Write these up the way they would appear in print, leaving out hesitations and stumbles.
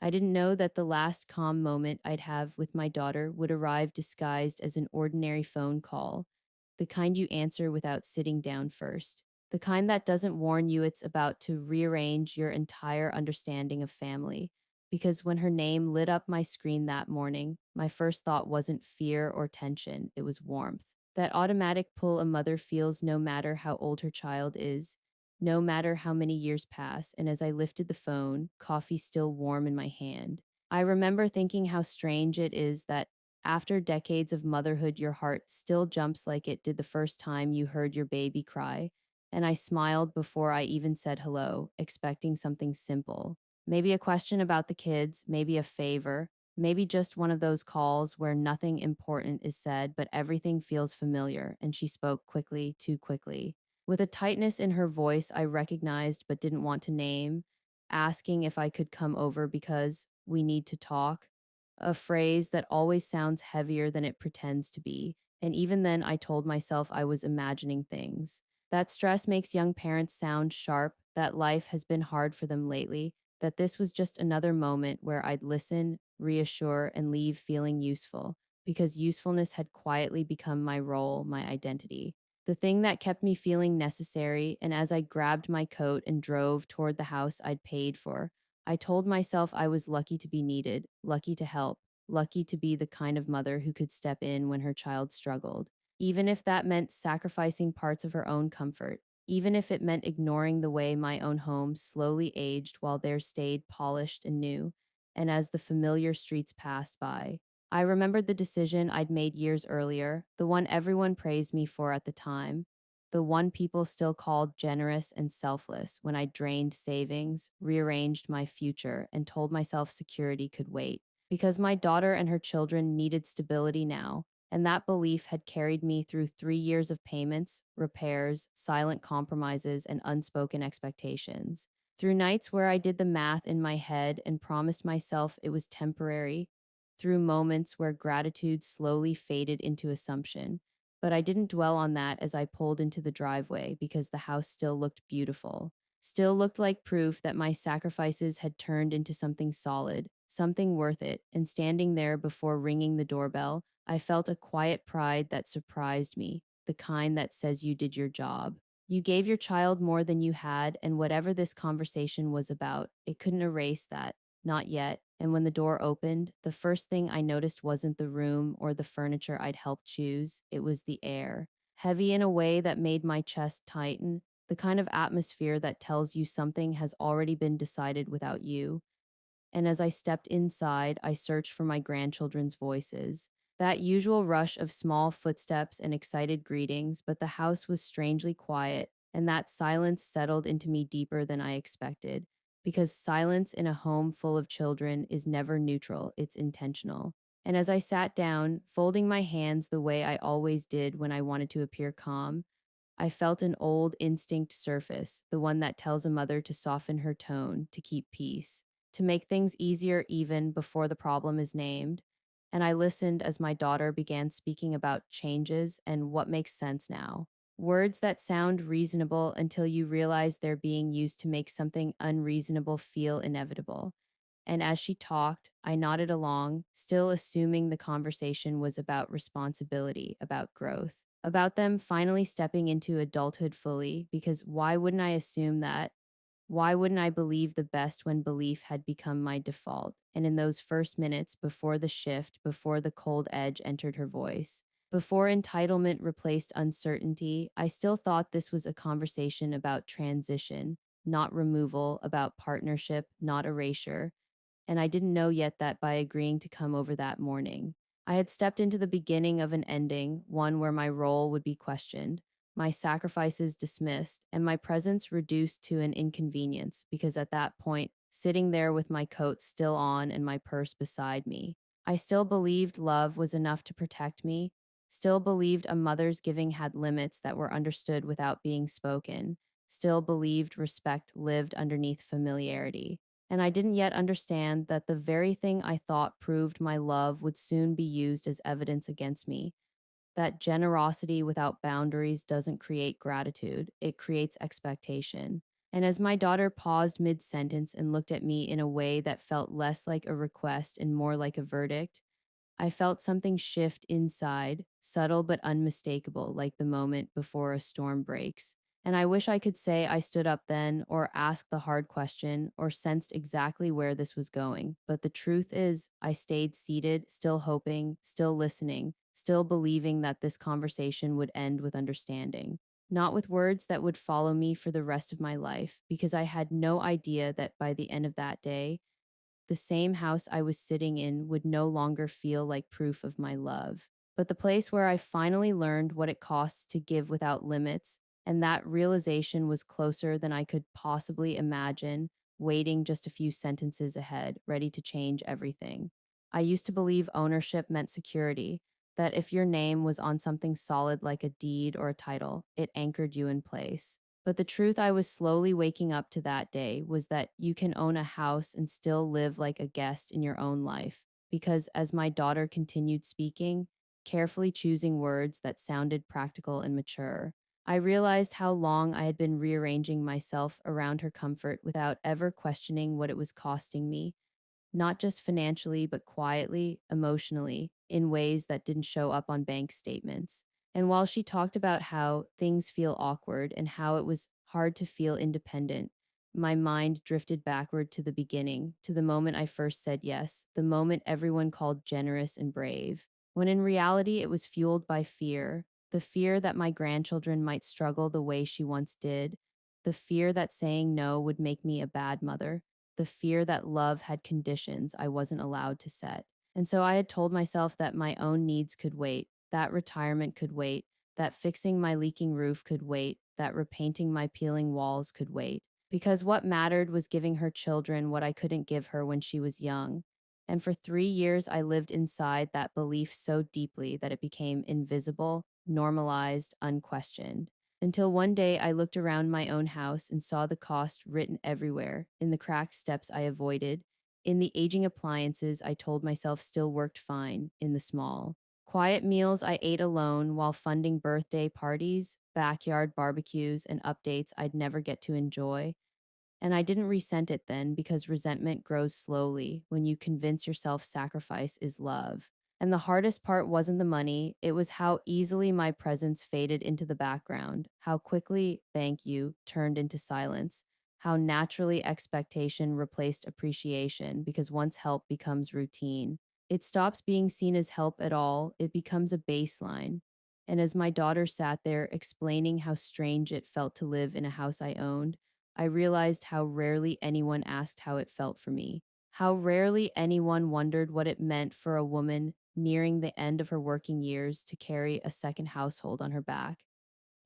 I didn't know that the last calm moment I'd have with my daughter would arrive disguised as an ordinary phone call, the kind you answer without sitting down first, the kind that doesn't warn you it's about to rearrange your entire understanding of family. Because when her name lit up my screen that morning, my first thought wasn't fear or tension, it was warmth. That automatic pull a mother feels no matter how old her child is, no matter how many years pass, and as I lifted the phone, coffee still warm in my hand, I remember thinking how strange it is that after decades of motherhood, your heart still jumps like it did the first time you heard your baby cry. And I smiled before I even said hello, expecting something simple. Maybe a question about the kids, maybe a favor, maybe just one of those calls where nothing important is said, but everything feels familiar. And she spoke quickly, too quickly. With a tightness in her voice I recognized but didn't want to name, asking if I could come over because we need to talk, a phrase that always sounds heavier than it pretends to be. And even then, I told myself I was imagining things. That stress makes young parents sound sharp, that life has been hard for them lately, that this was just another moment where I'd listen, reassure, and leave feeling useful, because usefulness had quietly become my role, my identity. The thing that kept me feeling necessary, and as I grabbed my coat and drove toward the house I'd paid for, I told myself I was lucky to be needed, lucky to help, lucky to be the kind of mother who could step in when her child struggled, even if that meant sacrificing parts of her own comfort, even if it meant ignoring the way my own home slowly aged while theirs stayed polished and new. And as the familiar streets passed by, I remembered the decision I'd made years earlier, the one everyone praised me for at the time, the one people still called generous and selfless when I drained savings, rearranged my future, and told myself security could wait. Because my daughter and her children needed stability now, and that belief had carried me through 3 years of payments, repairs, silent compromises, and unspoken expectations. Through nights where I did the math in my head and promised myself it was temporary, through moments where gratitude slowly faded into assumption. But I didn't dwell on that as I pulled into the driveway because the house still looked beautiful, still looked like proof that my sacrifices had turned into something solid, something worth it. And standing there before ringing the doorbell, I felt a quiet pride that surprised me, the kind that says you did your job. You gave your child more than you had, and whatever this conversation was about, it couldn't erase that. Not yet. And when the door opened, the first thing I noticed wasn't the room or the furniture I'd helped choose, it was the air. Heavy in a way that made my chest tighten, the kind of atmosphere that tells you something has already been decided without you. And as I stepped inside, I searched for my grandchildren's voices. That usual rush of small footsteps and excited greetings, but the house was strangely quiet, and that silence settled into me deeper than I expected. Because silence in a home full of children is never neutral, it's intentional. And as I sat down, folding my hands the way I always did when I wanted to appear calm, I felt an old instinct surface, the one that tells a mother to soften her tone, to keep peace, to make things easier even before the problem is named. And I listened as my daughter began speaking about changes and what makes sense now. Words that sound reasonable until you realize they're being used to make something unreasonable feel inevitable. And as she talked, I nodded along, still assuming the conversation was about responsibility, about growth, about them finally stepping into adulthood fully, because why wouldn't I assume that? Why wouldn't I believe the best when belief had become my default? And in those first minutes before the shift, before the cold edge entered her voice, before entitlement replaced uncertainty, I still thought this was a conversation about transition, not removal, about partnership, not erasure. And I didn't know yet that by agreeing to come over that morning, I had stepped into the beginning of an ending, one where my role would be questioned, my sacrifices dismissed, and my presence reduced to an inconvenience, because at that point, sitting there with my coat still on and my purse beside me, I still believed love was enough to protect me, still believed a mother's giving had limits that were understood without being spoken, still believed respect lived underneath familiarity. And I didn't yet understand that the very thing I thought proved my love would soon be used as evidence against me. That generosity without boundaries doesn't create gratitude, it creates expectation. And as my daughter paused mid sentence and looked at me in a way that felt less like a request and more like a verdict, I felt something shift inside, subtle but unmistakable, like the moment before a storm breaks. And I wish I could say I stood up then, or asked the hard question, or sensed exactly where this was going. But the truth is, I stayed seated, still hoping, still listening, still believing that this conversation would end with understanding. Not with words that would follow me for the rest of my life, because I had no idea that by the end of that day, the same house I was sitting in would no longer feel like proof of my love, but the place where I finally learned what it costs to give without limits, and that realization was closer than I could possibly imagine, waiting just a few sentences ahead, ready to change everything. I used to believe ownership meant security, that if your name was on something solid like a deed or a title, it anchored you in place. But the truth I was slowly waking up to that day was that you can own a house and still live like a guest in your own life. Because as my daughter continued speaking, carefully choosing words that sounded practical and mature, I realized how long I had been rearranging myself around her comfort without ever questioning what it was costing me, not just financially, but quietly, emotionally, in ways that didn't show up on bank statements. And while she talked about how things feel awkward and how it was hard to feel independent, my mind drifted backward to the beginning, to the moment I first said yes, the moment everyone called generous and brave, when in reality it was fueled by fear, the fear that my grandchildren might struggle the way she once did, the fear that saying no would make me a bad mother, the fear that love had conditions I wasn't allowed to set. And so I had told myself that my own needs could wait, that retirement could wait, that fixing my leaking roof could wait, that repainting my peeling walls could wait. Because what mattered was giving her children what I couldn't give her when she was young. And for 3 years, I lived inside that belief so deeply that it became invisible, normalized, unquestioned. Until one day I looked around my own house and saw the cost written everywhere, in the cracked steps I avoided, in the aging appliances I told myself still worked fine, in the small, quiet meals I ate alone while funding birthday parties, backyard barbecues, and updates I'd never get to enjoy. And I didn't resent it then because resentment grows slowly when you convince yourself sacrifice is love. And the hardest part wasn't the money, it was how easily my presence faded into the background, how quickly thank you turned into silence, how naturally expectation replaced appreciation because once help becomes routine, it stops being seen as help at all, it becomes a baseline. And as my daughter sat there explaining how strange it felt to live in a house I owned, I realized how rarely anyone asked how it felt for me, how rarely anyone wondered what it meant for a woman nearing the end of her working years to carry a second household on her back.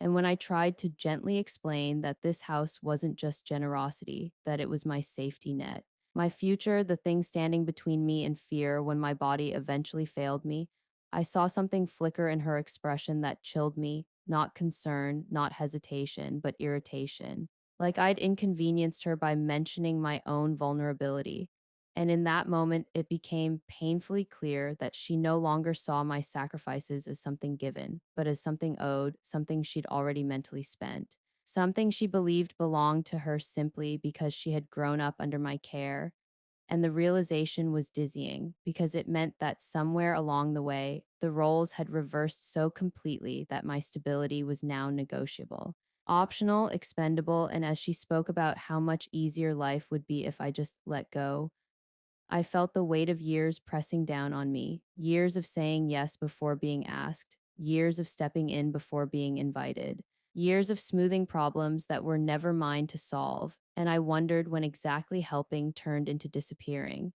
And when I tried to gently explain that this house wasn't just generosity, that it was my safety net, my future, the thing standing between me and fear when my body eventually failed me, I saw something flicker in her expression that chilled me, not concern, not hesitation, but irritation. Like I'd inconvenienced her by mentioning my own vulnerability. And in that moment, it became painfully clear that she no longer saw my sacrifices as something given, but as something owed, something she'd already mentally spent, something she believed belonged to her simply because she had grown up under my care. And the realization was dizzying because it meant that somewhere along the way, the roles had reversed so completely that my stability was now negotiable, optional, expendable, and as she spoke about how much easier life would be if I just let go, I felt the weight of years pressing down on me, years of saying yes before being asked, years of stepping in before being invited, years of smoothing problems that were never mine to solve, and I wondered when exactly helping turned into disappearing,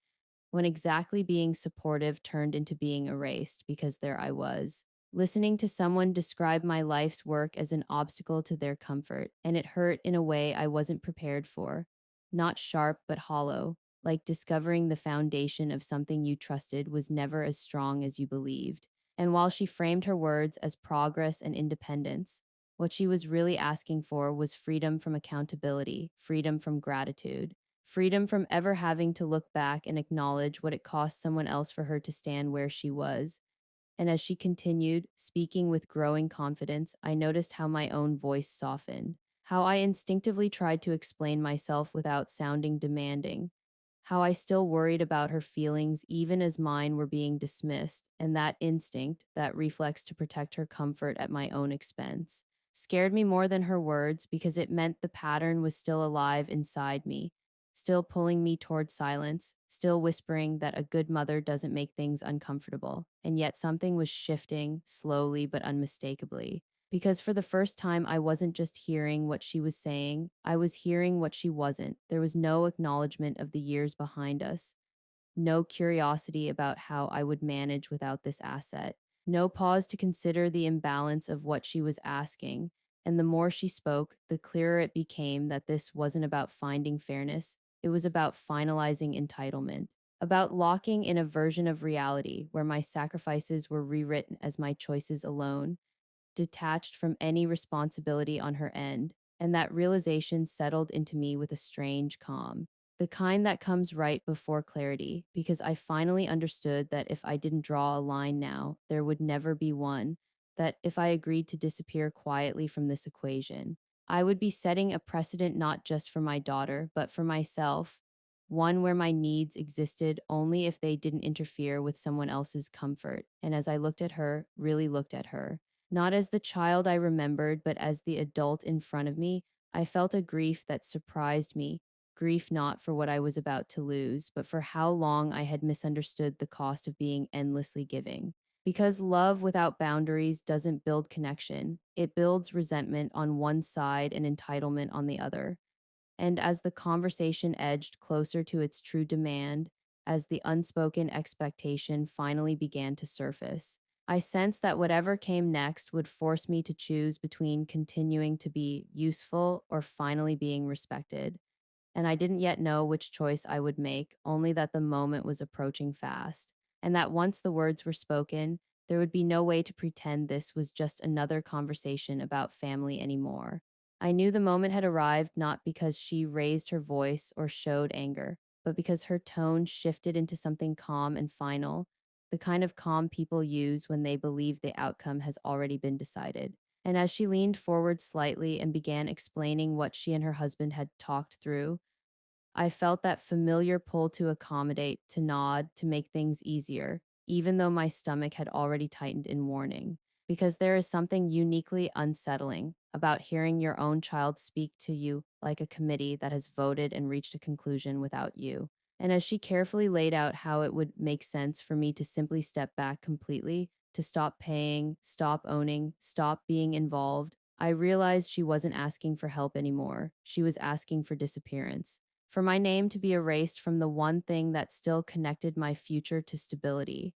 when exactly being supportive turned into being erased because there I was, listening to someone describe my life's work as an obstacle to their comfort, and it hurt in a way I wasn't prepared for. Not sharp, but hollow, like discovering the foundation of something you trusted was never as strong as you believed. And while she framed her words as progress and independence, what she was really asking for was freedom from accountability, freedom from gratitude. Freedom from ever having to look back and acknowledge what it cost someone else for her to stand where she was. And as she continued, speaking with growing confidence, I noticed how my own voice softened. how I instinctively tried to explain myself without sounding demanding, how I still worried about her feelings even as mine were being dismissed, and that instinct, that reflex to protect her comfort at my own expense, scared me more than her words because it meant the pattern was still alive inside me, still pulling me toward silence, still whispering that a good mother doesn't make things uncomfortable. And yet something was shifting, slowly but unmistakably. Because for the first time, I wasn't just hearing what she was saying, I was hearing what she wasn't. There was no acknowledgement of the years behind us, no curiosity about how I would manage without this asset, no pause to consider the imbalance of what she was asking. And the more she spoke, the clearer it became that this wasn't about finding fairness, it was about finalizing entitlement, about locking in a version of reality where my sacrifices were rewritten as my choices alone, detached from any responsibility on her end, and that realization settled into me with a strange calm. The kind that comes right before clarity, because I finally understood that if I didn't draw a line now, there would never be one, that if I agreed to disappear quietly from this equation, I would be setting a precedent not just for my daughter, but for myself, one where my needs existed only if they didn't interfere with someone else's comfort. And as I looked at her, really looked at her, not as the child I remembered, but as the adult in front of me, I felt a grief that surprised me. Grief not for what I was about to lose, but for how long I had misunderstood the cost of being endlessly giving. Because love without boundaries doesn't build connection, it builds resentment on one side and entitlement on the other. And as the conversation edged closer to its true demand, as the unspoken expectation finally began to surface, I sensed that whatever came next would force me to choose between continuing to be useful or finally being respected. And I didn't yet know which choice I would make, only that the moment was approaching fast, and that once the words were spoken, there would be no way to pretend this was just another conversation about family anymore. I knew the moment had arrived not because she raised her voice or showed anger, but because her tone shifted into something calm and final, the kind of calm people use when they believe the outcome has already been decided. And as she leaned forward slightly and began explaining what she and her husband had talked through, I felt that familiar pull to accommodate, to nod, to make things easier, even though my stomach had already tightened in warning. Because there is something uniquely unsettling about hearing your own child speak to you like a committee that has voted and reached a conclusion without you. And as she carefully laid out how it would make sense for me to simply step back completely, to stop paying, stop owning, stop being involved, I realized she wasn't asking for help anymore. She was asking for disappearance, for my name to be erased from the one thing that still connected my future to stability.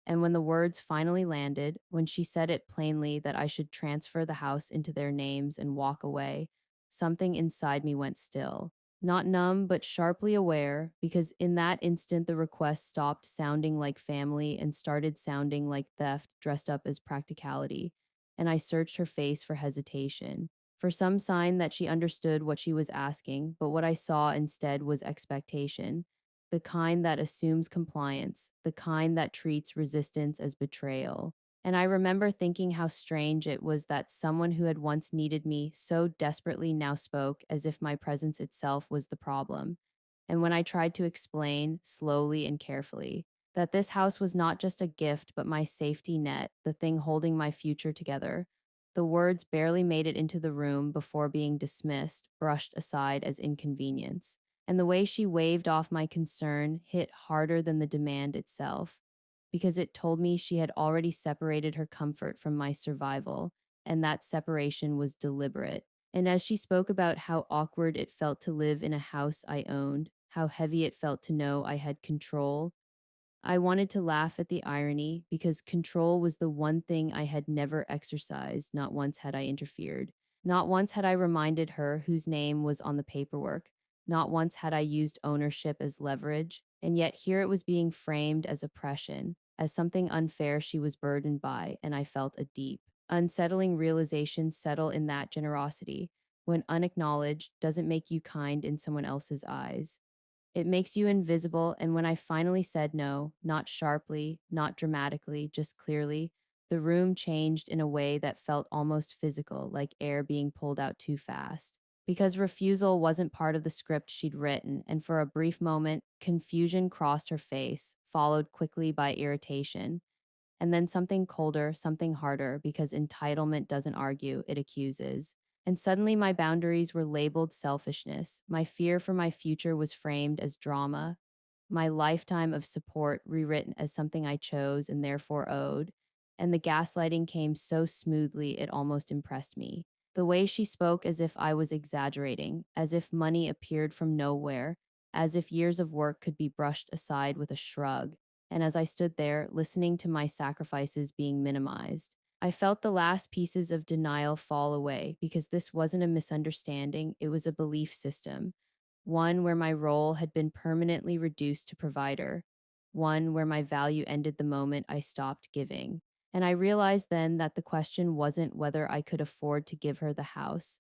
And when the words finally landed, when she said it plainly that I should transfer the house into their names and walk away, something inside me went still. Not numb, but sharply aware, because in that instant the request stopped sounding like family and started sounding like theft dressed up as practicality. And I searched her face for hesitation, for some sign that she understood what she was asking, but what I saw instead was expectation, the kind that assumes compliance, the kind that treats resistance as betrayal. And I remember thinking how strange it was that someone who had once needed me so desperately now spoke as if my presence itself was the problem. And when I tried to explain, slowly and carefully, that this house was not just a gift, but my safety net, the thing holding my future together, the words barely made it into the room before being dismissed, brushed aside as inconvenience. And the way she waved off my concern hit harder than the demand itself, because it told me she had already separated her comfort from my survival, and that separation was deliberate. And as she spoke about how awkward it felt to live in a house I owned, how heavy it felt to know I had control, I wanted to laugh at the irony because control was the one thing I had never exercised. Not once had I interfered. Not once had I reminded her whose name was on the paperwork. Not once had I used ownership as leverage. And yet here it was being framed as oppression, as something unfair she was burdened by, and I felt a deep, unsettling realization settle in that generosity, when unacknowledged, doesn't make you kind in someone else's eyes. It makes you invisible, and when I finally said no, not sharply, not dramatically, just clearly, The room changed in a way that felt almost physical, like air being pulled out too fast. Because refusal wasn't part of the script she'd written, and for a brief moment, confusion crossed her face, followed quickly by irritation. And then something colder, something harder, because entitlement doesn't argue, it accuses. And suddenly my boundaries were labeled selfishness. My fear for my future was framed as drama. My lifetime of support rewritten as something I chose and therefore owed. And the gaslighting came so smoothly it almost impressed me. The way she spoke as if I was exaggerating, as if money appeared from nowhere, as if years of work could be brushed aside with a shrug. And as I stood there, listening to my sacrifices being minimized, I felt the last pieces of denial fall away because this wasn't a misunderstanding, it was a belief system. One where my role had been permanently reduced to provider, one where my value ended the moment I stopped giving. And I realized then that the question wasn't whether I could afford to give her the house.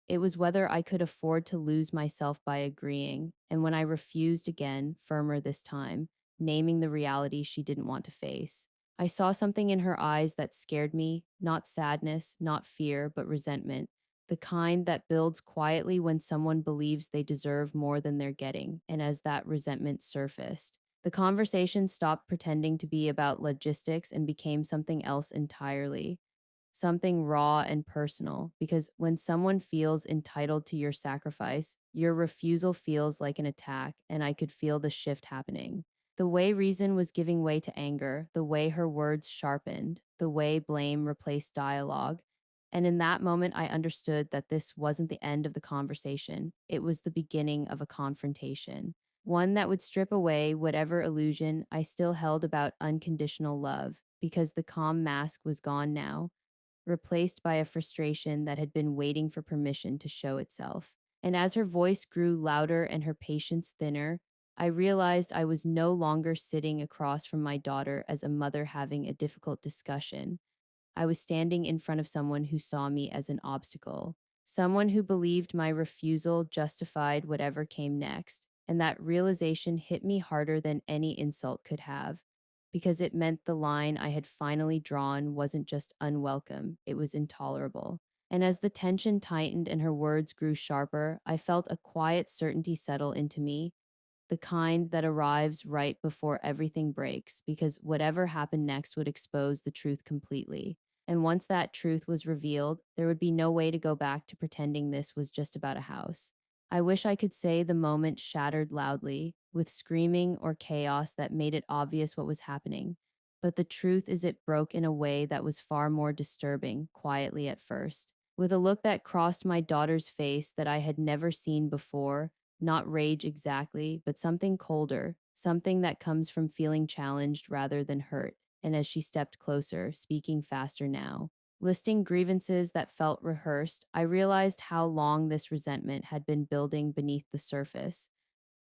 It was whether I could afford to lose myself by agreeing. And when I refused again, firmer this time, naming the reality she didn't want to face, I saw something in her eyes that scared me, not sadness, not fear, but resentment, the kind that builds quietly when someone believes they deserve more than they're getting. And as that resentment surfaced, the conversation stopped pretending to be about logistics and became something else entirely, something raw and personal. Because when someone feels entitled to your sacrifice, your refusal feels like an attack, and I could feel the shift happening. The way reason was giving way to anger, the way her words sharpened, the way blame replaced dialogue. And in that moment, I understood that this wasn't the end of the conversation. It was the beginning of a confrontation, one that would strip away whatever illusion I still held about unconditional love, because the calm mask was gone now, replaced by a frustration that had been waiting for permission to show itself. And as her voice grew louder and her patience thinner, I realized I was no longer sitting across from my daughter as a mother having a difficult discussion. I was standing in front of someone who saw me as an obstacle, someone who believed my refusal justified whatever came next. And that realization hit me harder than any insult could have, because it meant the line I had finally drawn wasn't just unwelcome, it was intolerable. And as the tension tightened and her words grew sharper, I felt a quiet certainty settle into me, the kind that arrives right before everything breaks, because whatever happened next would expose the truth completely. And once that truth was revealed, there would be no way to go back to pretending this was just about a house. I wish I could say the moment shattered loudly, with screaming or chaos that made it obvious what was happening. But the truth is, it broke in a way that was far more disturbing, quietly at first. With a look that crossed my daughter's face that I had never seen before, not rage exactly, but something colder, something that comes from feeling challenged rather than hurt. And as she stepped closer, speaking faster now, listing grievances that felt rehearsed, I realized how long this resentment had been building beneath the surface,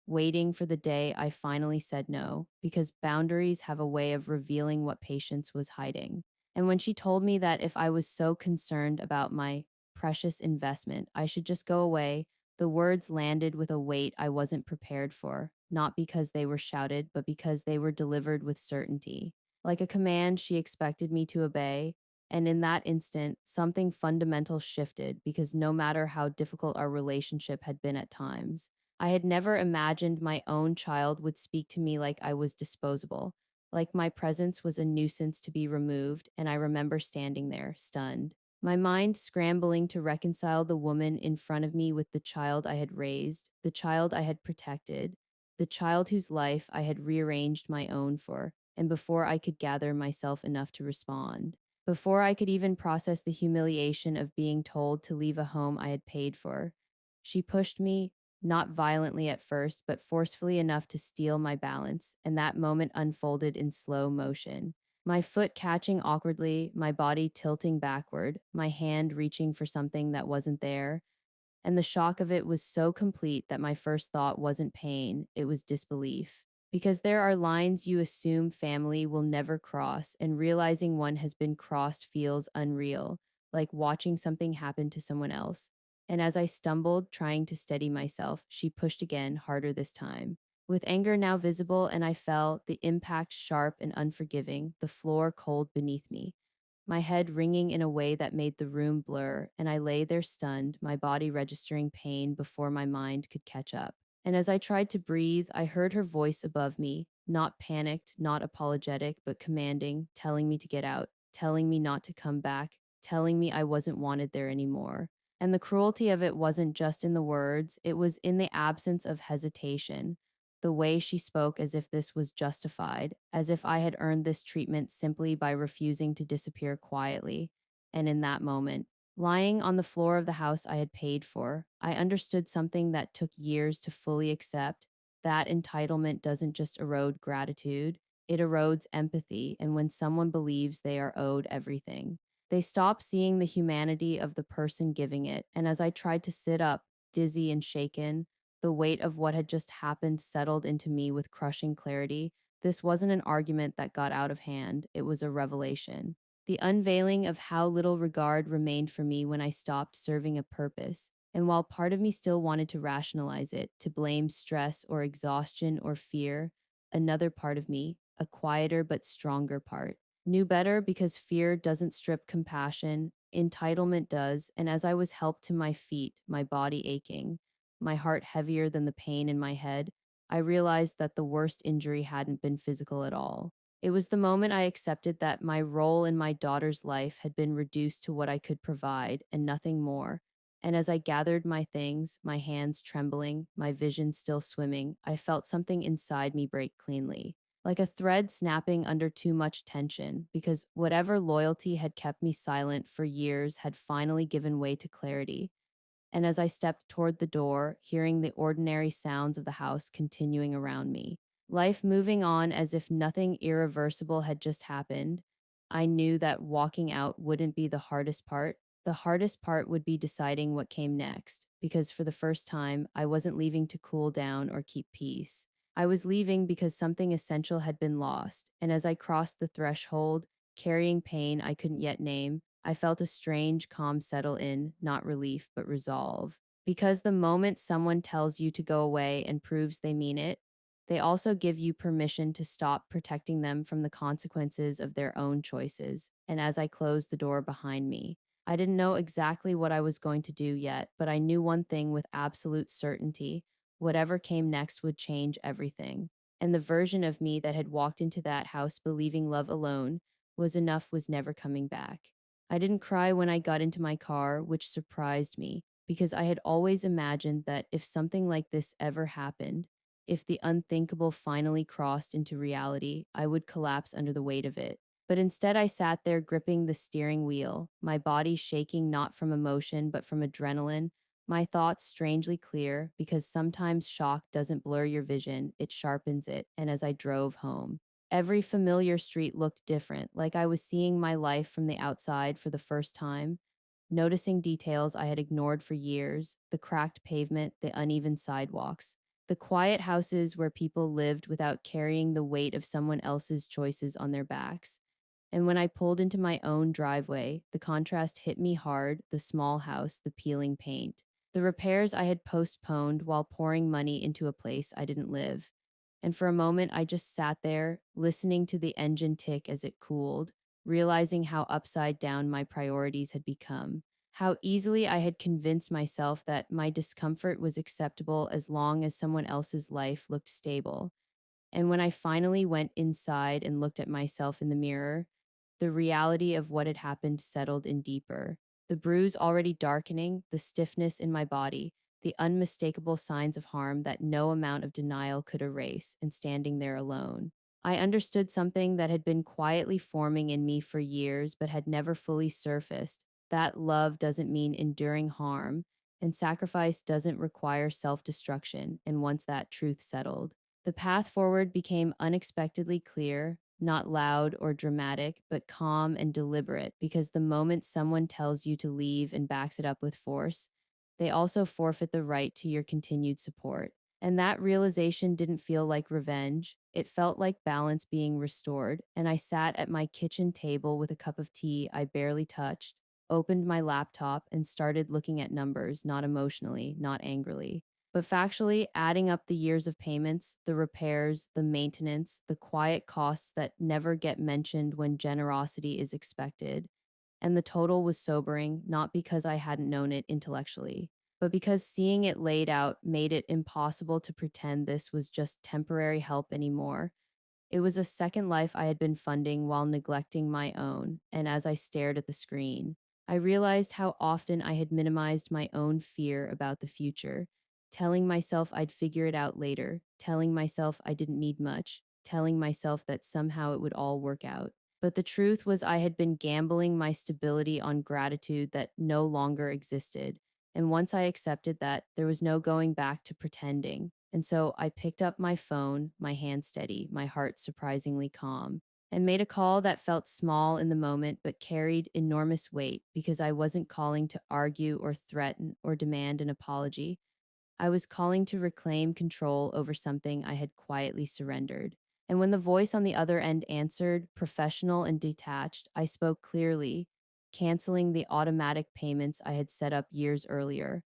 waiting for the day I finally said no, because boundaries have a way of revealing what patience was hiding. And when she told me that if I was so concerned about my precious investment, I should just go away, the words landed with a weight I wasn't prepared for, not because they were shouted, but because they were delivered with certainty. Like a command she expected me to obey. And in that instant, something fundamental shifted, because no matter how difficult our relationship had been at times, I had never imagined my own child would speak to me like I was disposable, like my presence was a nuisance to be removed, and I remember standing there, stunned, my mind scrambling to reconcile the woman in front of me with the child I had raised, the child I had protected, the child whose life I had rearranged my own for. And before I could gather myself enough to respond, before I could even process the humiliation of being told to leave a home I had paid for, she pushed me, not violently at first, but forcefully enough to steal my balance, and that moment unfolded in slow motion. My foot catching awkwardly, my body tilting backward, my hand reaching for something that wasn't there, and the shock of it was so complete that my first thought wasn't pain, it was disbelief. Because there are lines you assume family will never cross, and realizing one has been crossed feels unreal, like watching something happen to someone else. And as I stumbled, trying to steady myself, she pushed again, harder this time. With anger now visible, and I fell, the impact sharp and unforgiving, the floor cold beneath me. my head ringing in a way that made the room blur, and I lay there stunned, my body registering pain before my mind could catch up. And as I tried to breathe, I heard her voice above me, not panicked, not apologetic, but commanding, telling me to get out, telling me not to come back, telling me I wasn't wanted there anymore. And the cruelty of it wasn't just in the words, it was in the absence of hesitation. The way she spoke as if this was justified, as if I had earned this treatment simply by refusing to disappear quietly. And in that moment, lying on the floor of the house I had paid for, I understood something that took years to fully accept. That entitlement doesn't just erode gratitude, it erodes empathy. And when someone believes they are owed everything, they stop seeing the humanity of the person giving it. And as I tried to sit up, dizzy and shaken, the weight of what had just happened settled into me with crushing clarity. This wasn't an argument that got out of hand, it was a revelation. The unveiling of how little regard remained for me when I stopped serving a purpose. And while part of me still wanted to rationalize it, to blame stress or exhaustion or fear, another part of me, a quieter but stronger part, knew better because fear doesn't strip compassion, entitlement does. And as I was helped to my feet, my body aching, my heart heavier than the pain in my head, I realized that the worst injury hadn't been physical at all. It was the moment I accepted that my role in my daughter's life had been reduced to what I could provide and nothing more. And as I gathered my things, my hands trembling, my vision still swimming, I felt something inside me break cleanly, like a thread snapping under too much tension, because whatever loyalty had kept me silent for years had finally given way to clarity. And as I stepped toward the door, hearing the ordinary sounds of the house continuing around me, life moving on as if nothing irreversible had just happened, I knew that walking out wouldn't be the hardest part. The hardest part would be deciding what came next, because for the first time, I wasn't leaving to cool down or keep peace. I was leaving because something essential had been lost, and as I crossed the threshold, carrying pain I couldn't yet name, I felt a strange calm settle in, not relief, but resolve. Because the moment someone tells you to go away and proves they mean it, they also give you permission to stop protecting them from the consequences of their own choices. And as I closed the door behind me, I didn't know exactly what I was going to do yet, but I knew one thing with absolute certainty: whatever came next would change everything. And the version of me that had walked into that house believing love alone was enough was never coming back. I didn't cry when I got into my car, which surprised me, because I had always imagined that if something like this ever happened, if the unthinkable finally crossed into reality, I would collapse under the weight of it. But instead, I sat there gripping the steering wheel, my body shaking not from emotion but from adrenaline, my thoughts strangely clear, because sometimes shock doesn't blur your vision, it sharpens it. And as I drove home, every familiar street looked different, like I was seeing my life from the outside for the first time, noticing details I had ignored for years: the cracked pavement, the uneven sidewalks, the quiet houses where people lived without carrying the weight of someone else's choices on their backs. And when I pulled into my own driveway, the contrast hit me hard: the small house, the peeling paint, the repairs I had postponed while pouring money into a place I didn't live. And for a moment, I just sat there, listening to the engine tick as it cooled, realizing how upside down my priorities had become, how easily I had convinced myself that my discomfort was acceptable as long as someone else's life looked stable. And when I finally went inside and looked at myself in the mirror, the reality of what had happened settled in deeper. The bruise already darkening, the stiffness in my body, the unmistakable signs of harm that no amount of denial could erase, and standing there alone, I understood something that had been quietly forming in me for years but had never fully surfaced: that love doesn't mean enduring harm, and sacrifice doesn't require self destruction. And once that truth settled, the path forward became unexpectedly clear, not loud or dramatic, but calm and deliberate, because the moment someone tells you to leave and backs it up with force, they also forfeit the right to your continued support. And that realization didn't feel like revenge. It felt like balance being restored. And I sat at my kitchen table with a cup of tea I barely touched, opened my laptop, and started looking at numbers, not emotionally, not angrily, But factually, adding up the years of payments, the repairs, the maintenance, the quiet costs that never get mentioned when generosity is expected, and the total was sobering, not because I hadn't known it intellectually, but because seeing it laid out made it impossible to pretend this was just temporary help anymore. It was a second life I had been funding while neglecting my own, and as I stared at the screen, I realized how often I had minimized my own fear about the future, telling myself I'd figure it out later, telling myself I didn't need much, telling myself that somehow it would all work out. But the truth was, I had been gambling my stability on gratitude that no longer existed. And once I accepted that, there was no going back to pretending. And so I picked up my phone, my hand steady, my heart surprisingly calm, and made a call that felt small in the moment but carried enormous weight because I wasn't calling to argue or threaten or demand an apology. I was calling to reclaim control over something I had quietly surrendered. And when the voice on the other end answered, professional and detached, I spoke clearly, canceling the automatic payments I had set up years earlier,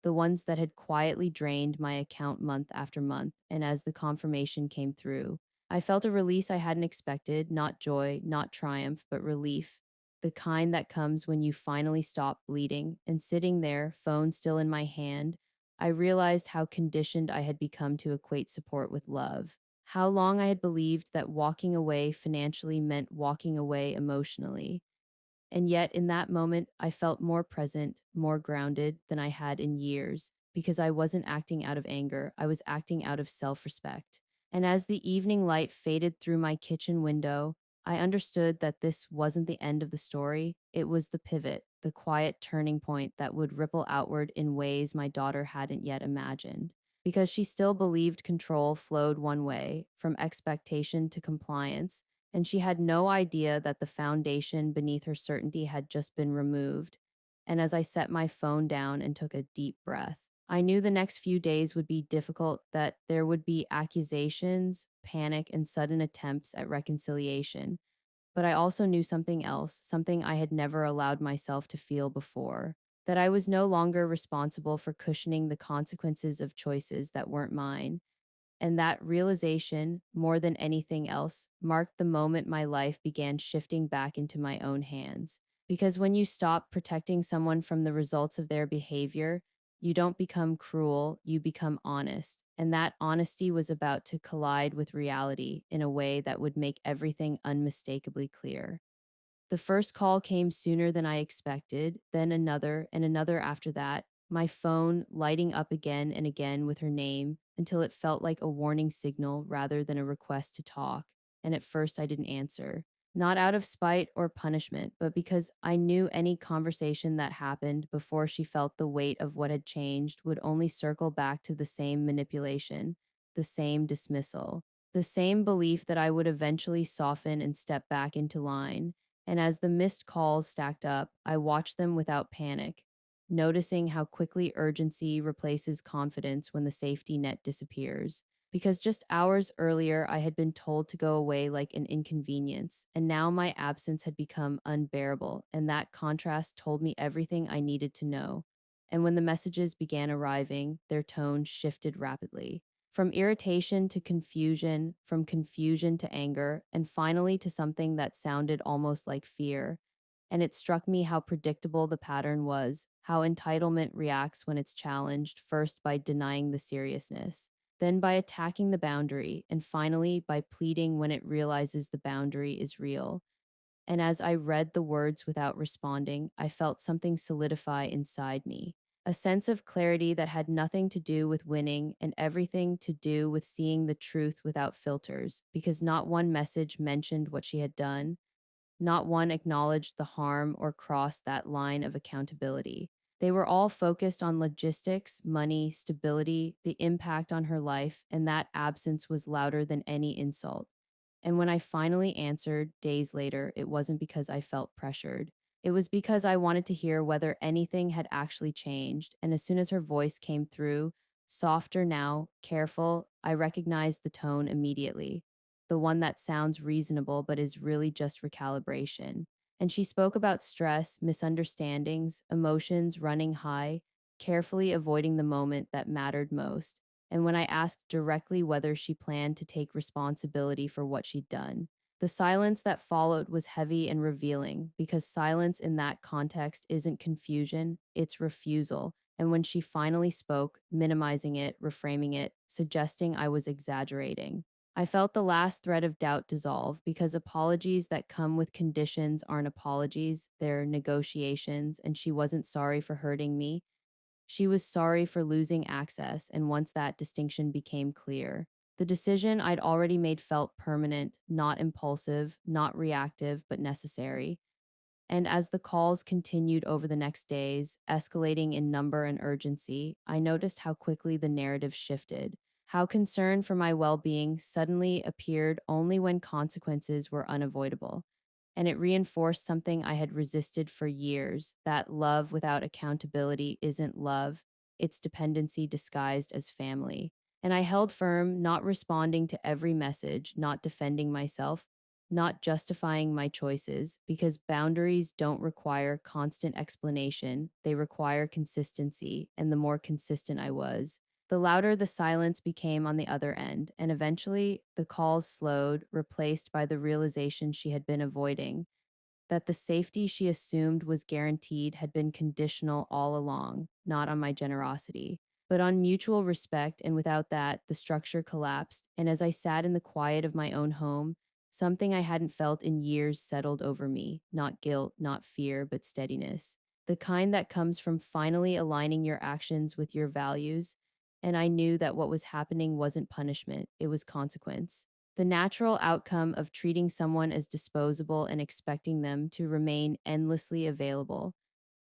the ones that had quietly drained my account month after month. And as the confirmation came through, I felt a release I hadn't expected, not joy, not triumph, but relief. The kind that comes when you finally stop bleeding. And sitting there, phone still in my hand, I realized how conditioned I had become to equate support with love. How long I had believed that walking away financially meant walking away emotionally. And yet, in that moment, I felt more present, more grounded than I had in years, because I wasn't acting out of anger, I was acting out of self respect. And as the evening light faded through my kitchen window, I understood that this wasn't the end of the story. It was the pivot, the quiet turning point that would ripple outward in ways my daughter hadn't yet imagined. Because she still believed control flowed one way, from expectation to compliance, and she had no idea that the foundation beneath her certainty had just been removed. And as I set my phone down and took a deep breath, I knew the next few days would be difficult, that there would be accusations, panic, and sudden attempts at reconciliation. But I also knew something else, something I had never allowed myself to feel before, that I was no longer responsible for cushioning the consequences of choices that weren't mine. And that realization, more than anything else, marked the moment my life began shifting back into my own hands. Because when you stop protecting someone from the results of their behavior, you don't become cruel, you become honest. And that honesty was about to collide with reality in a way that would make everything unmistakably clear. The first call came sooner than I expected, then another and another after that, my phone lighting up again and again with her name until it felt like a warning signal rather than a request to talk. And at first, I didn't answer. Not out of spite or punishment, but because I knew any conversation that happened before she felt the weight of what had changed would only circle back to the same manipulation, the same dismissal, the same belief that I would eventually soften and step back into line. And as the missed calls stacked up, I watched them without panic, noticing how quickly urgency replaces confidence when the safety net disappears. Because just hours earlier, I had been told to go away like an inconvenience, and now my absence had become unbearable, and that contrast told me everything I needed to know. And when the messages began arriving, their tone shifted rapidly. From irritation to confusion, from confusion to anger, and finally to something that sounded almost like fear. And it struck me how predictable the pattern was, how entitlement reacts when it's challenged, first by denying the seriousness, then by attacking the boundary, and finally by pleading when it realizes the boundary is real. And as I read the words without responding, I felt something solidify inside me. A sense of clarity that had nothing to do with winning and everything to do with seeing the truth without filters, because not one message mentioned what she had done, not one acknowledged the harm or crossed that line of accountability. They were all focused on logistics, money, stability, the impact on her life, and that absence was louder than any insult. And when I finally answered days later, it wasn't because I felt pressured. It was because I wanted to hear whether anything had actually changed. And as soon as her voice came through, softer now, careful, I recognized the tone immediately. The one that sounds reasonable but is really just recalibration. And she spoke about stress, misunderstandings, emotions running high, carefully avoiding the moment that mattered most, and when I asked directly whether she planned to take responsibility for what she'd done. The silence that followed was heavy and revealing because silence in that context isn't confusion, it's refusal. And when she finally spoke, minimizing it, reframing it, suggesting I was exaggerating, I felt the last thread of doubt dissolve because apologies that come with conditions aren't apologies, they're negotiations, and she wasn't sorry for hurting me. She was sorry for losing access, and once that distinction became clear, the decision I'd already made felt permanent, not impulsive, not reactive, but necessary. And as the calls continued over the next days, escalating in number and urgency, I noticed how quickly the narrative shifted, how concern for my well being suddenly appeared only when consequences were unavoidable. And it reinforced something I had resisted for years, that love without accountability isn't love, it's dependency disguised as family. And I held firm, not responding to every message, not defending myself, not justifying my choices, because boundaries don't require constant explanation, they require consistency, and the more consistent I was, the louder the silence became on the other end, and eventually the calls slowed, replaced by the realization she had been avoiding, that the safety she assumed was guaranteed had been conditional all along, not on my generosity, but on mutual respect, and without that, the structure collapsed, and as I sat in the quiet of my own home, something I hadn't felt in years settled over me, not guilt, not fear, but steadiness. The kind that comes from finally aligning your actions with your values, and I knew that what was happening wasn't punishment, it was consequence. The natural outcome of treating someone as disposable and expecting them to remain endlessly available.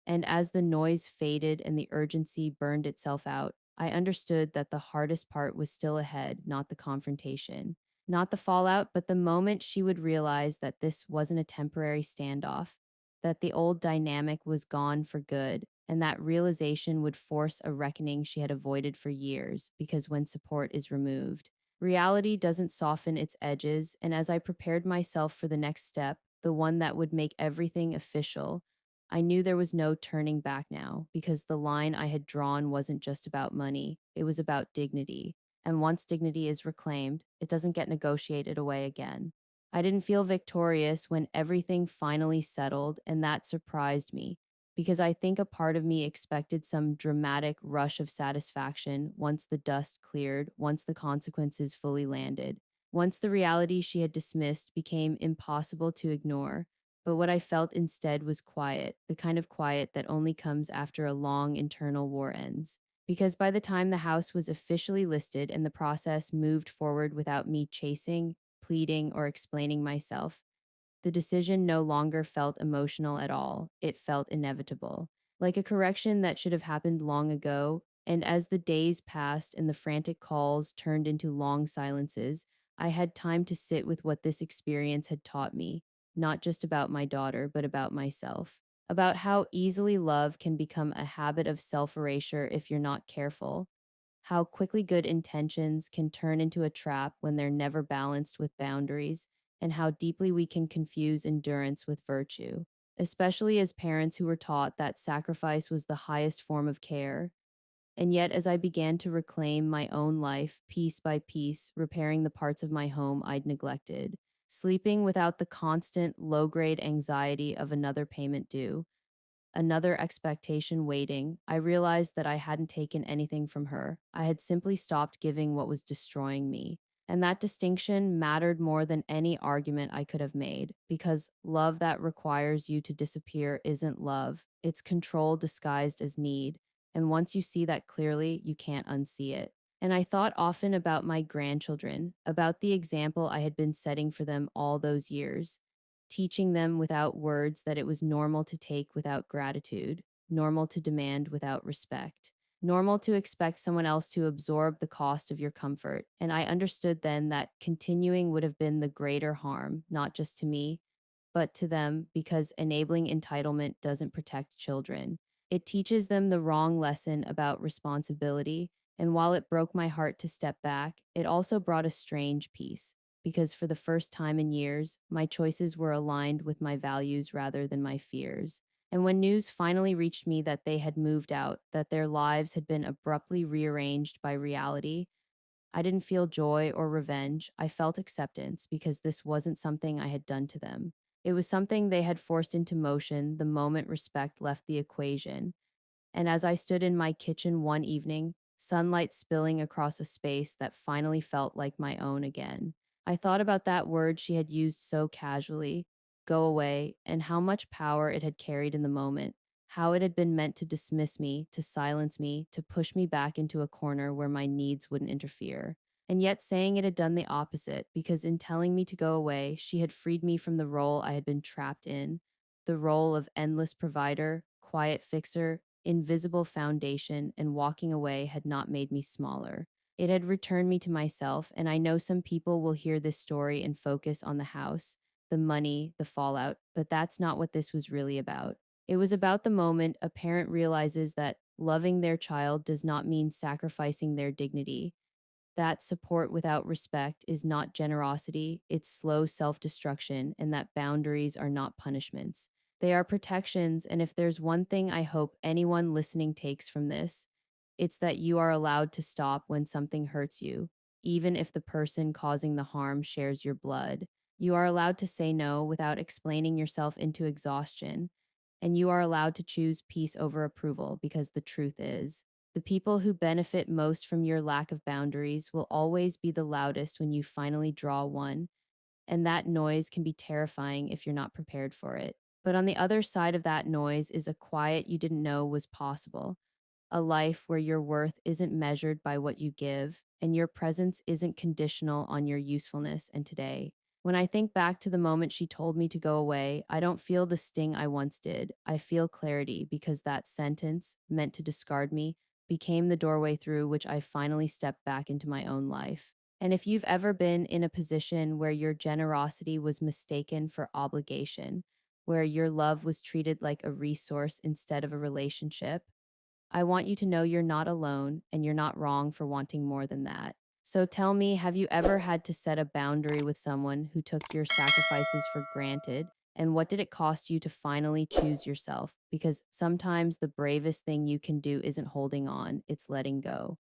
And as the noise faded and the urgency burned itself out, I understood that the hardest part was still ahead, not the confrontation, not the fallout, but the moment she would realize that this wasn't a temporary standoff, that the old dynamic was gone for good, and that realization would force a reckoning she had avoided for years, because when support is removed, reality doesn't soften its edges. And as I prepared myself for the next step, the one that would make everything official, I knew there was no turning back now because the line I had drawn wasn't just about money, it was about dignity. And once dignity is reclaimed, it doesn't get negotiated away again. I didn't feel victorious when everything finally settled, and that surprised me because I think a part of me expected some dramatic rush of satisfaction once the dust cleared, once the consequences fully landed, once the reality she had dismissed became impossible to ignore. But what I felt instead was quiet, the kind of quiet that only comes after a long internal war ends. Because by the time the house was officially listed and the process moved forward without me chasing, pleading, or explaining myself, the decision no longer felt emotional at all. It felt inevitable, like a correction that should have happened long ago. And as the days passed and the frantic calls turned into long silences, I had time to sit with what this experience had taught me, not just about my daughter, but about myself. About how easily love can become a habit of self erasure if you're not careful, how quickly good intentions can turn into a trap when they're never balanced with boundaries, and how deeply we can confuse endurance with virtue, especially as parents who were taught that sacrifice was the highest form of care. And yet, as I began to reclaim my own life piece by piece, repairing the parts of my home I'd neglected, sleeping without the constant low grade anxiety of another payment due, another expectation waiting, I realized that I hadn't taken anything from her. I had simply stopped giving what was destroying me. And that distinction mattered more than any argument I could have made, because love that requires you to disappear isn't love, it's control disguised as need. And once you see that clearly, you can't unsee it. And I thought often about my grandchildren, about the example I had been setting for them all those years, teaching them without words that it was normal to take without gratitude, normal to demand without respect, normal to expect someone else to absorb the cost of your comfort. And I understood then that continuing would have been the greater harm, not just to me, but to them, because enabling entitlement doesn't protect children. It teaches them the wrong lesson about responsibility. And while it broke my heart to step back, it also brought a strange peace, because for the first time in years, my choices were aligned with my values rather than my fears. And when news finally reached me that they had moved out, that their lives had been abruptly rearranged by reality, I didn't feel joy or revenge. I felt acceptance because this wasn't something I had done to them. It was something they had forced into motion the moment respect left the equation. And as I stood in my kitchen one evening, sunlight spilling across a space that finally felt like my own again, I thought about that word she had used so casually, go away, and how much power it had carried in the moment, how it had been meant to dismiss me, to silence me, to push me back into a corner where my needs wouldn't interfere. And yet, saying it had done the opposite, because in telling me to go away, she had freed me from the role I had been trapped in, the role of endless provider, quiet fixer, invisible foundation, and walking away had not made me smaller. It had returned me to myself, and I know some people will hear this story and focus on the house, the money, the fallout, but that's not what this was really about. It was about the moment a parent realizes that loving their child does not mean sacrificing their dignity, that support without respect is not generosity, it's slow self destruction, and that boundaries are not punishments. They are protections, and if there's one thing I hope anyone listening takes from this, it's that you are allowed to stop when something hurts you, even if the person causing the harm shares your blood. You are allowed to say no without explaining yourself into exhaustion, and you are allowed to choose peace over approval because the truth is, the people who benefit most from your lack of boundaries will always be the loudest when you finally draw one, and that noise can be terrifying if you're not prepared for it. But on the other side of that noise is a quiet you didn't know was possible, a life where your worth isn't measured by what you give, and your presence isn't conditional on your usefulness and today. When I think back to the moment she told me to go away, I don't feel the sting I once did. I feel clarity because that sentence, meant to discard me, became the doorway through which I finally stepped back into my own life. And if you've ever been in a position where your generosity was mistaken for obligation, where your love was treated like a resource instead of a relationship, I want you to know you're not alone and you're not wrong for wanting more than that. So tell me, have you ever had to set a boundary with someone who took your sacrifices for granted? And what did it cost you to finally choose yourself? Because sometimes the bravest thing you can do isn't holding on, it's letting go.